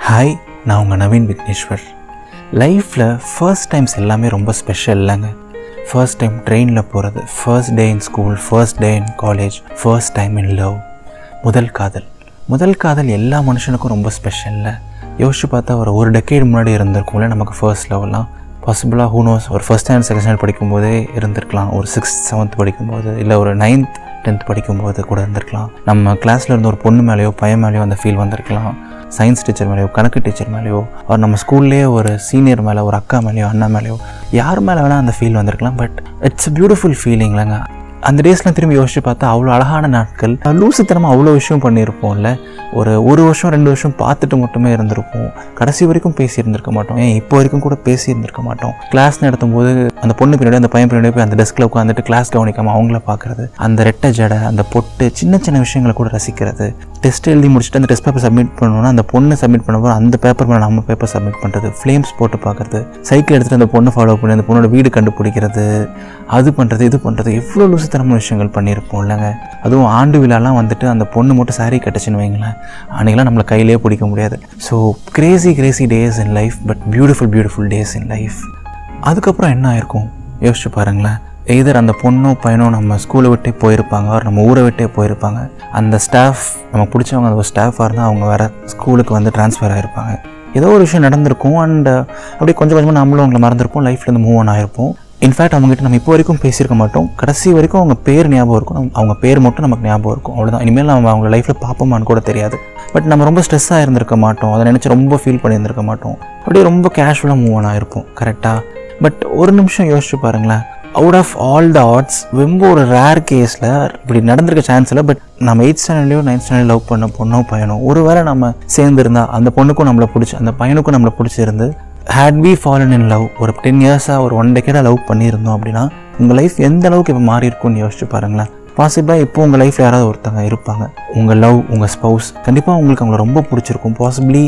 Hi, நான் உங்கள் நவீன் விக்னேஸ்வர். லைஃப்பில் ஃபர்ஸ்ட் டைம்ஸ் எல்லாமே ரொம்ப ஸ்பெஷல் இல்லைங்க. ஃபர்ஸ்ட் டைம் ட்ரெயினில் போகிறது, first day in school, first day in college, first time in love. முதல் காதல் எல்லா மனுஷனுக்கும் ரொம்ப ஸ்பெஷல்ல. யோசிச்சு பார்த்தா ஒரு டெக்கேட் முன்னாடி இருந்திருக்கும்ல நமக்கு ஃபர்ஸ்ட் லவ்லாம். பாசிபிளாக ஹூனோஸ் ஒரு ஃபர்ஸ்ட் ஸ்டாண்டர்ட் செகண்ட் ஸ்டாண்டர்ட் படிக்கும்போதே இருந்திருக்கலாம், ஒரு 6th 7th படிக்கும்போது, இல்லை ஒரு 9th 10th படிக்கும்போது கூட இருந்திருக்கலாம். நம்ம கிளாஸில் இருந்த ஒரு பொண்ணு மேலேயோ பையன் மேலேயோ அந்த ஃபீல் வந்திருக்கலாம். சயின்ஸ் டீச்சர் மேலேயோ கணக்கு டீச்சர் மேலேயோ, அவர் நம்ம ஸ்கூல்லேயே ஒரு சீனியர் மேலே, ஒரு அக்கா மேலேயோ அண்ணா மேலேயோ, யார் மேலே வேணால் அந்த ஃபீல் வந்திருக்கலாம். பட் இட்ஸ் அ பியூட்டிஃபுல் ஃபீலிங்லங்க. அந்த டேஸ்லாம் திரும்பி யோசிச்சு பார்த்தா அவ்வளோ அழகான நாட்கள். லூசுத்தனமாக அவ்வளோ விஷயம் பண்ணியிருப்போம்ல. ஒரு வருஷம் 2 வருஷம் பார்த்துட்டு மட்டுமே இருந்திருப்போம். கடைசி வரைக்கும் பேசியிருந்திருக்க மாட்டோம். இப்போ வரைக்கும் கூட பேசியிருந்திருக்க மாட்டோம். கிளாஸ் நடத்தும் போது அந்த பொண்ணு பின்னாடி அந்த பையன் பின்னாடி போய் அந்த டெஸ்கில் உட்காந்துட்டு கிளாஸ் கவனிக்காமல் அவங்கள பார்க்குறது, அந்த ரெட்டை ஜடை, அந்த பொட்டு, சின்ன சின்ன விஷயங்களை கூட ரசிக்கிறது. டெஸ்ட் எழுதி முடிச்சுட்டு அந்த டெஸ்ட் பேப்பர் சப்மிட் பண்ணணும்னா அந்த பொண்ணு சப்மிட் பண்ணும்போது அந்த பேப்பர் மேலே நம்ம பேப்பர் சப்மிட் பண்ணுறது, ஃப்ளேம்ஸ் போட்டு பார்க்குறது, சைக்கிள் எடுத்துகிட்டு அந்த பொண்ணை ஃபாலோ பண்ணி அந்த பொண்ணோட வீடு கண்டுபிடிக்கிறது, அது பண்ணுறது இது பண்ணுறது, எவ்வளோ லூசுத்தனமான விஷயங்கள் பண்ணியிருப்போம் இல்லைங்க. அதுவும் ஆண்டு விழாலாம் வந்துட்டு அந்த பொண்ணு மட்டும் சாரீ கட்டுச்சுன்னு வைங்களேன், அன்றைக்கெலாம் நம்மளை கையிலே பிடிக்க முடியாது. So Crazy days in life, but beautiful days in life. அதுக்கப்புறம் என்ன ஆயிருக்கும் யோசிச்சு பாருங்களேன். எதர் அந்த பொண்ணோ பையனோ நம்ம ஸ்கூலை விட்டே போயிருப்பாங்க, அவர் நம்ம ஊரை விட்டே போயிருப்பாங்க. அந்த ஸ்டாஃப் நமக்கு பிடிச்சவங்க, அந்த ஒரு ஸ்டாஃபாக இருந்தால் அவங்க வேறு ஸ்கூலுக்கு வந்து ட்ரான்ஸ்ஃபர் ஆகிருப்பாங்க. ஏதோ ஒரு விஷயம் நடந்திருக்கும். அண்ட் அப்படியே கொஞ்சம் கொஞ்சமாக நம்மளும் அவங்கள மறந்துருப்போம், லைஃப்லேருந்து மூவ் ஆன் ஆகிருப்போம். இன்ஃபேக்ட் அவங்ககிட்ட நம்ம இப்போ வரைக்கும் பேசியிருக்க மாட்டோம். கடைசி வரைக்கும் அவங்க பேர் ஞாபகம் இருக்கும், அவங்க பேர் மட்டும் நமக்கு ஞாபகம் இருக்கும். அவ்வளோதான். இனிமேல் நம்ம அவங்க லைஃப்பில் பார்ப்போமான்னு கூட தெரியாது. பட் நம்ம ரொம்ப ஸ்ட்ரெஸ்ஸாக இருந்திருக்க மாட்டோம், அதை நினச்சி ரொம்ப ஃபீல் பண்ணியிருந்திருக்க மாட்டோம். அப்படியே ரொம்ப கேஷுவலாக மூவ் ஆன் ஆகிருப்போம். கரெக்டாக. பட் ஒரு நிமிஷம் யோசிச்சு பாருங்களேன். Out of all the odds, ரொம்ப ஒரு ரேர் கேஸில் இப்படி நடந்திருக்க சான்ஸ் இல்லை. பட் நம்ம 8th ஸ்டாண்டர்ட்லையோ 9th ஸ்டாண்டர்ட் லவ் பண்ண பொண்ணோ பையனோ ஒருவேளை நம்ம சேர்ந்துருந்தா, அந்த பொண்ணுக்கும் நம்மளை பிடிச்சி, அந்த பையனுக்கும் நம்மளை பிடிச்சிருந்து, had we fallen in love, ஒரு 10 இயர்ஸாக ஒரு 1 decade லவ் பண்ணியிருந்தோம் அப்படின்னா உங்கள் லைஃப் எந்த அளவுக்கு இப்போ மாறி இருக்கும்னு யோசிச்சு பாருங்களேன். பாசிபிளாக இப்போ உங்கள் லைஃப்பில் யாராவது ஒருத்தங்க இருப்பாங்க, உங்கள் லவ், உங்கள் ஸ்பௌஸ். கண்டிப்பாக உங்களுக்கு அவங்கள ரொம்ப பிடிச்சிருக்கும். Possibly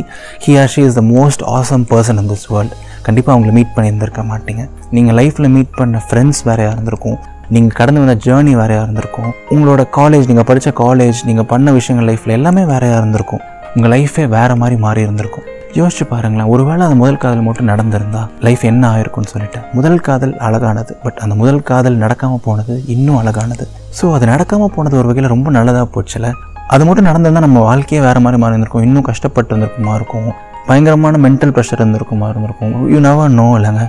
he or she is the most awesome person in this world. கண்டிப்பாக அவங்கள மீட் பண்ணியிருந்திருக்க மாட்டீங்க. நீங்கள் லைஃப்பில் மீட் பண்ண ஃப்ரெண்ட்ஸ் வேறையாக இருந்திருக்கும், நீங்கள் கடந்து வந்த ஜேர்னி வேறையாக இருந்திருக்கும், உங்களோட காலேஜ், நீங்கள் படித்த காலேஜ், நீங்கள் பண்ண விஷயங்கள் லைஃப்பில் எல்லாமே வேறையாக இருந்திருக்கும். உங்கள் லைஃபே வேறு மாதிரி மாறி இருந்திருக்கும். யோசிச்சு பாருங்களேன். ஒருவேளை அந்த முதல் காதல் மட்டும் நடந்திருந்தா லைஃப் என்ன ஆயிருக்கும்னு சொல்லிட்டு. முதல் காதல் அழகானது, பட் அந்த முதல் காதல் நடக்காமல் போனது இன்னும் அழகானது. ஸோ அது நடக்காமல் போனது ஒரு வகையில் ரொம்ப நல்லதாக போச்சுல. அது மட்டும் நடந்திருந்தால் நம்ம வாழ்க்கையே வேறு மாதிரி மாறி இருந்திருக்கும், இன்னும் கஷ்டப்பட்டு இருந்திருக்குமா இருக்கும், பயங்கரமான மென்டல் ப்ரெஷர் இருந்திருக்குமா இருந்திருக்கும். யூ நெவர் நோ இல்லைங்க.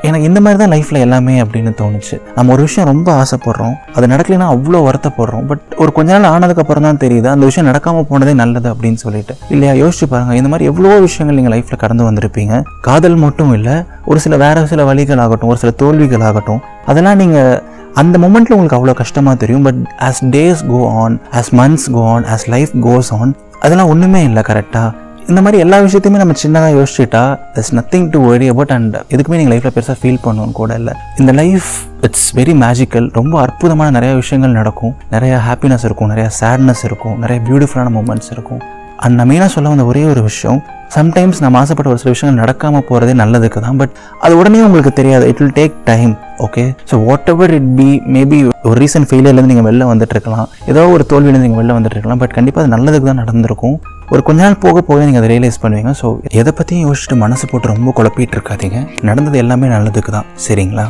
எனக்கு இந்த மாதிரி தான் லைஃப்பில் எல்லாமே அப்படின்னு தோணுச்சு. நம்ம ஒரு விஷயம் ரொம்ப ஆசைப்படுறோம், அது நடக்கலைன்னா அவ்வளோ வருத்தப்படுறோம். பட் ஒரு கொஞ்ச நாள் ஆனதுக்கப்புறம் தான் தெரியுது அந்த விஷயம் நடக்காமல் போனதே நல்லது அப்படின்னு சொல்லிட்டு. இல்லையா? யோசிச்சு பாருங்கள். இந்த மாதிரி எவ்வளோ விஷயங்கள் நீங்கள் லைஃப்பில் கடந்து வந்திருப்பீங்க. காதல் மட்டும் இல்லை, ஒரு வேறு சில வழிகள் ஆகட்டும், ஒரு சில தோல்விகள் ஆகட்டும், அதெல்லாம் நீங்கள் அந்த மொமெண்ட்டில் உங்களுக்கு அவ்வளோ கஷ்டமாக தெரியும். But as days go on, as months go on, as life goes on, அதெல்லாம் ஒன்றுமே இல்லை. கரெக்டாக இந்த மாதிரி எல்லா விஷயத்தையுமே நம்ம சின்னதாக யோசிச்சுட்டா there's nothing to worry about. And எதுக்குமே நீங்கள் லைஃப்பில் பெருசாக ஃபீல் பண்ணணும் கூட இல்லை. இந்த லைஃப் இட்ஸ் வெரி மேஜிக்கல். ரொம்ப அற்புதமான நிறைய விஷயங்கள் நடக்கும், நிறைய ஹாப்பினஸ் இருக்கும், நிறைய சேட்னஸ் இருக்கும், நிறைய பியூட்டிஃபுல்லான மூமெண்ட்ஸ் இருக்கும். அண்ட் நான் மெயினாக சொல்ல வந்த ஒரே ஒரு விஷயம், சம்டைம்ஸ் நம்ம ஆசைப்பட்ட ஒரு சில விஷயங்கள் நடக்காமல் போகிறதே நல்லதுக்கு தான். பட் அது உடனே உங்களுக்கு தெரியாது. It will take time. Okay, so what ever it be, maybe ஒரு ரீசன்ட் ஃபெயிலியர்லேருந்து நீங்கள் வெளில வந்துட்டு இருக்கலாம், ஏதோ ஒரு தோல்வியிலேருந்து நீங்கள் வெளில வந்துட்டு இருக்கலாம். பட் கண்டிப்பாக அது நல்லதுக்கு தான் நடந்திருக்கும். ஒரு கொஞ்ச நாள் போக போக நீங்கள் அதை ரியலைஸ் பண்ணுவீங்க. ஸோ எதை பற்றியும் யோசிச்சுட்டு மனசு போட்டு ரொம்ப குழப்பிட்டு இருக்காதீங்க. நடந்தது எல்லாமே நல்லதுக்கு தான். சரிங்களா?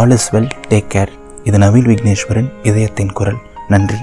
All is well, take care. இது நவீன் விக்னேஸ்வரன், இதயத்தின் குரல். நன்றி.